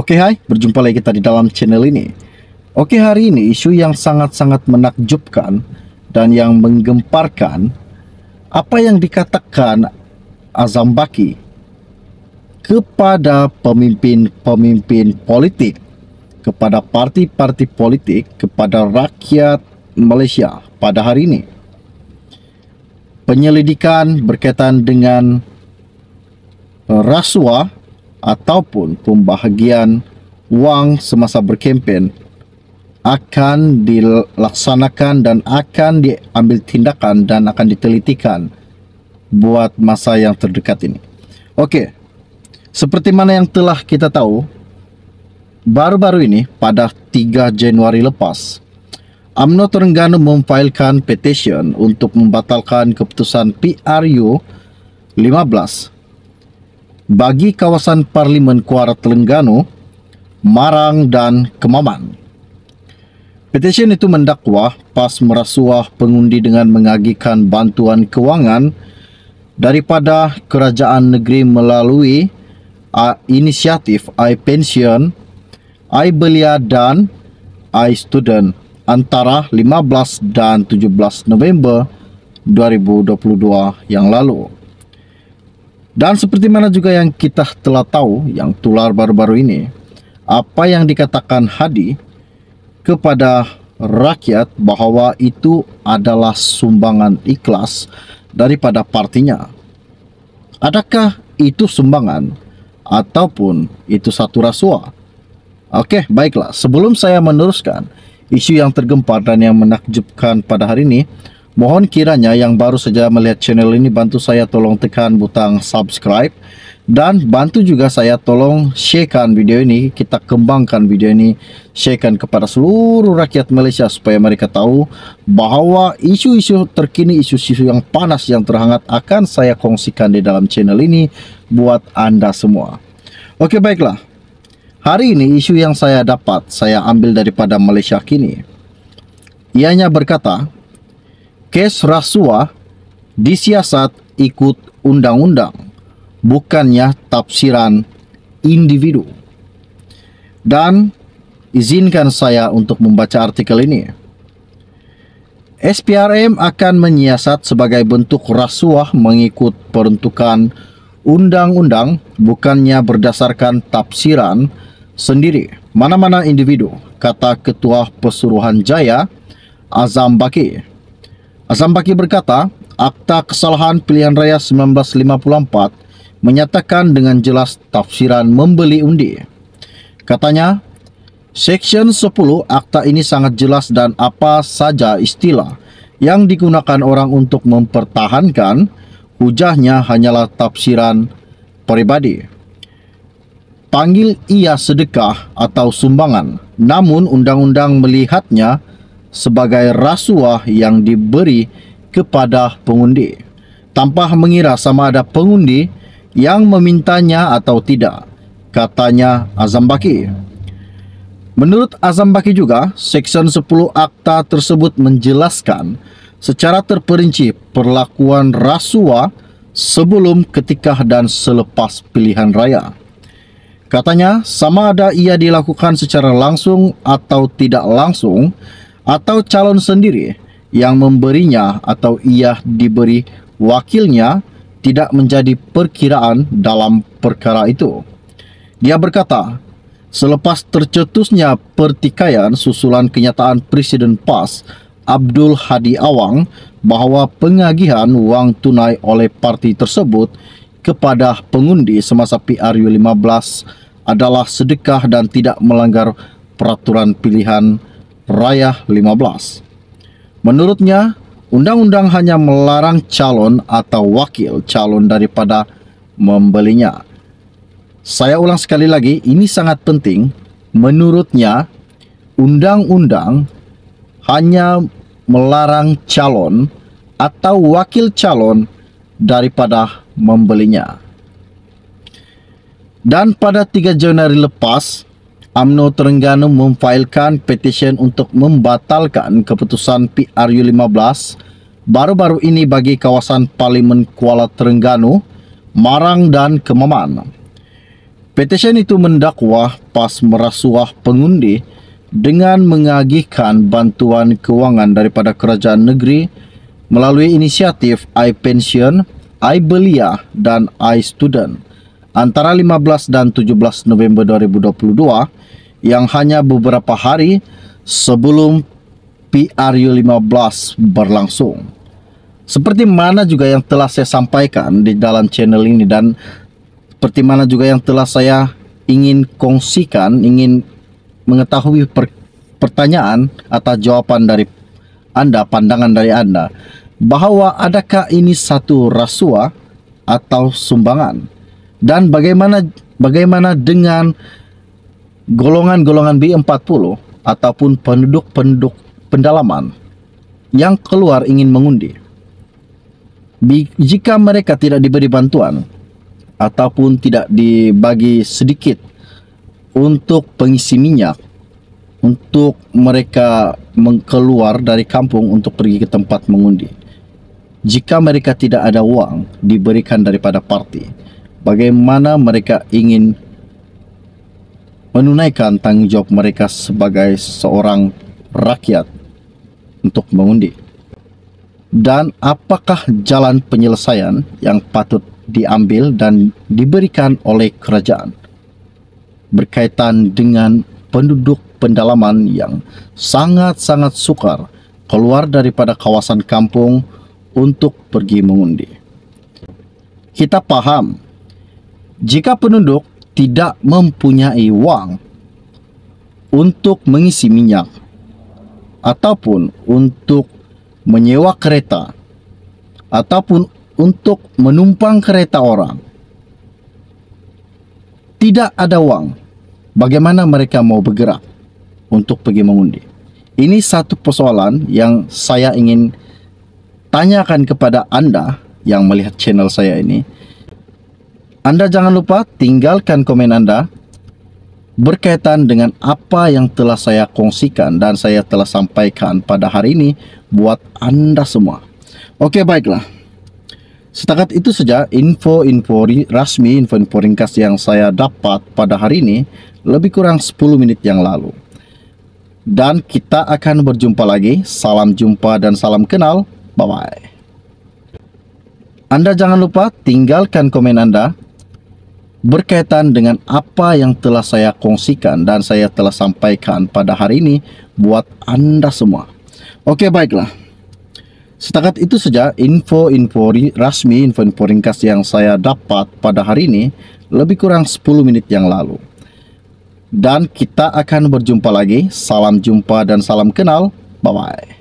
Oke, hai, berjumpa lagi kita di dalam channel ini. Oke, hari ini isu yang sangat-sangat menakjubkan dan yang menggemparkan, apa yang dikatakan Azam Baki kepada pemimpin-pemimpin politik, kepada parti-parti politik, kepada rakyat Malaysia pada hari ini. Penyelidikan berkaitan dengan rasuah ataupun pembahagian wang semasa berkempen akan dilaksanakan dan akan diambil tindakan dan akan ditelitikan buat masa yang terdekat ini. Okey, seperti mana yang telah kita tahu, baru-baru ini pada 3 Januari lepas, UMNO Terengganu memfailkan petition untuk membatalkan keputusan PRU 15 bagi kawasan Parlimen Kuala Terengganu, Marang dan Kemaman. Petisi itu mendakwa PAS merasuah pengundi dengan mengagihkan bantuan kewangan daripada kerajaan negeri melalui inisiatif iPension, iBelia dan iStudent antara 15 dan 17 November 2022 yang lalu. Dan seperti mana juga yang kita telah tahu, yang tular baru-baru ini, apa yang dikatakan Hadi kepada rakyat bahawa itu adalah sumbangan ikhlas daripada partinya. Adakah itu sumbangan ataupun itu satu rasuah? Okey, baiklah. Sebelum saya meneruskan isu yang tergempar dan yang menakjubkan pada hari ini, mohon kiranya yang baru saja melihat channel ini bantu saya tolong tekan butang subscribe dan bantu juga saya tolong sharekan video ini. Kita kembangkan video ini, sharekan kepada seluruh rakyat Malaysia supaya mereka tahu bahawa isu-isu terkini, isu-isu yang panas, yang terhangat akan saya kongsikan di dalam channel ini buat anda semua. Okey, baiklah. Hari ini isu yang saya dapat, saya ambil daripada Malaysia Kini. Ianya berkata, kes rasuah disiasat ikut undang-undang, bukannya tafsiran individu. Dan izinkan saya untuk membaca artikel ini. SPRM akan menyiasat sebagai bentuk rasuah mengikut peruntukan undang-undang, bukannya berdasarkan tafsiran sendiri mana-mana individu, kata Ketua Pesuruhanjaya Azam Baki. Azam Baki berkata, Akta Kesalahan Pilihan Raya 1954 menyatakan dengan jelas tafsiran membeli undi. Katanya, Seksyen 10 Akta ini sangat jelas dan apa saja istilah yang digunakan orang untuk mempertahankan hujahnya hanyalah tafsiran peribadi. Panggil ia sedekah atau sumbangan, namun undang-undang melihatnya sebagai rasuah yang diberi kepada pengundi, tanpa mengira sama ada pengundi yang memintanya atau tidak, katanya Azam Baki. Menurut Azam Baki juga, Seksyen 10 Akta tersebut menjelaskan secara terperinci perlakuan rasuah sebelum, ketika dan selepas pilihan raya. Katanya, sama ada ia dilakukan secara langsung atau tidak langsung, atau calon sendiri yang memberinya atau ia diberi wakilnya, tidak menjadi perkiraan dalam perkara itu. Dia berkata, selepas tercetusnya pertikaian susulan kenyataan Presiden PAS Abdul Hadi Awang bahawa pengagihan wang tunai oleh parti tersebut kepada pengundi semasa PRU 15 adalah sedekah dan tidak melanggar peraturan pilihan Raya 15. Menurutnya, undang-undang hanya melarang calon atau wakil calon daripada membelinya. Saya ulang sekali lagi, ini sangat penting. Menurutnya, undang-undang hanya melarang calon atau wakil calon daripada membelinya. Dan pada 3 Januari lepas, UMNO Terengganu memfailkan petition untuk membatalkan keputusan PRU 15 baru-baru ini bagi kawasan Parlimen Kuala Terengganu, Marang dan Kemaman. Petisi itu mendakwa PAS merasuah pengundi dengan mengagihkan bantuan keuangan daripada kerajaan negeri melalui inisiatif iPension, iBelia dan iStudent antara 15 dan 17 November 2022 yang hanya beberapa hari sebelum PRU15 berlangsung. Seperti mana juga yang telah saya sampaikan di dalam channel ini dan seperti mana juga yang telah saya ingin kongsikan, ingin mengetahui pertanyaan atau jawaban dari Anda, pandangan dari Anda, bahwa adakah ini satu rasuah atau sumbangan, dan bagaimana dengan golongan-golongan B40 ataupun penduduk-penduduk pendalaman yang keluar ingin mengundi. Jika mereka tidak diberi bantuan ataupun tidak dibagi sedikit untuk pengisi minyak, untuk mereka keluar dari kampung untuk pergi ke tempat mengundi, jika mereka tidak ada uang diberikan daripada parti, bagaimana mereka ingin menunaikan tanggung jawab mereka sebagai seorang rakyat untuk mengundi? Dan apakah jalan penyelesaian yang patut diambil dan diberikan oleh kerajaan berkaitan dengan penduduk pendalaman yang sangat-sangat sukar keluar daripada kawasan kampung untuk pergi mengundi? Kita paham, jika penduduk tidak mempunyai uang untuk mengisi minyak ataupun untuk menyewa kereta ataupun untuk menumpang kereta orang, tidak ada uang, bagaimana mereka mau bergerak untuk pergi mengundi? Ini satu persoalan yang saya ingin tanyakan kepada Anda yang melihat channel saya ini. Anda jangan lupa tinggalkan komen Anda berkaitan dengan apa yang telah saya kongsikan dan saya telah sampaikan pada hari ini buat Anda semua. Oke, baiklah. Setakat itu saja info-info rasmi, info-info ringkas yang saya dapat pada hari ini, lebih kurang 10 menit yang lalu. Dan kita akan berjumpa lagi. Salam jumpa dan salam kenal. Bye-bye. Anda jangan lupa tinggalkan komen Anda berkaitan dengan apa yang telah saya kongsikan dan saya telah sampaikan pada hari ini buat Anda semua. Oke, baiklah. Setakat itu saja info-info rasmi, info-info ringkas yang saya dapat pada hari ini, lebih kurang 10 menit yang lalu. Dan kita akan berjumpa lagi. Salam jumpa dan salam kenal. Bye-bye.